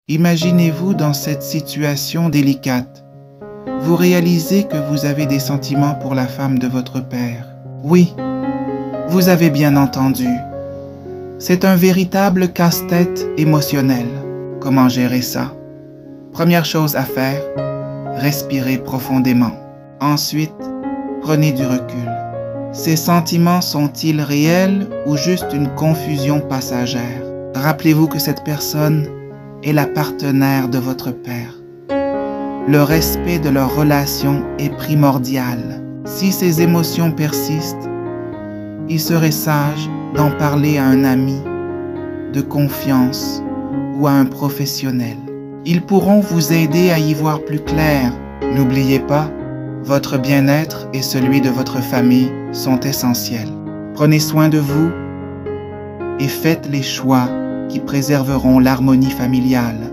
Imaginez-vous dans cette situation délicate. Vous réalisez que vous avez des sentiments pour la femme de votre père. Oui, vous avez bien entendu. C'est un véritable casse-tête émotionnel. Comment gérer ça? Première chose à faire, respirez profondément. Ensuite, prenez du recul. Ces sentiments sont-ils réels ou juste une confusion passagère? Rappelez-vous que cette personne est la partenaire de votre père. Le respect de leur relation est primordial. Si ces émotions persistent, il serait sage d'en parler à un ami de confiance ou à un professionnel. Ils pourront vous aider à y voir plus clair. N'oubliez pas, votre bien-être et celui de votre famille sont essentiels. Prenez soin de vous et faites les choix qui préserveront l'harmonie familiale.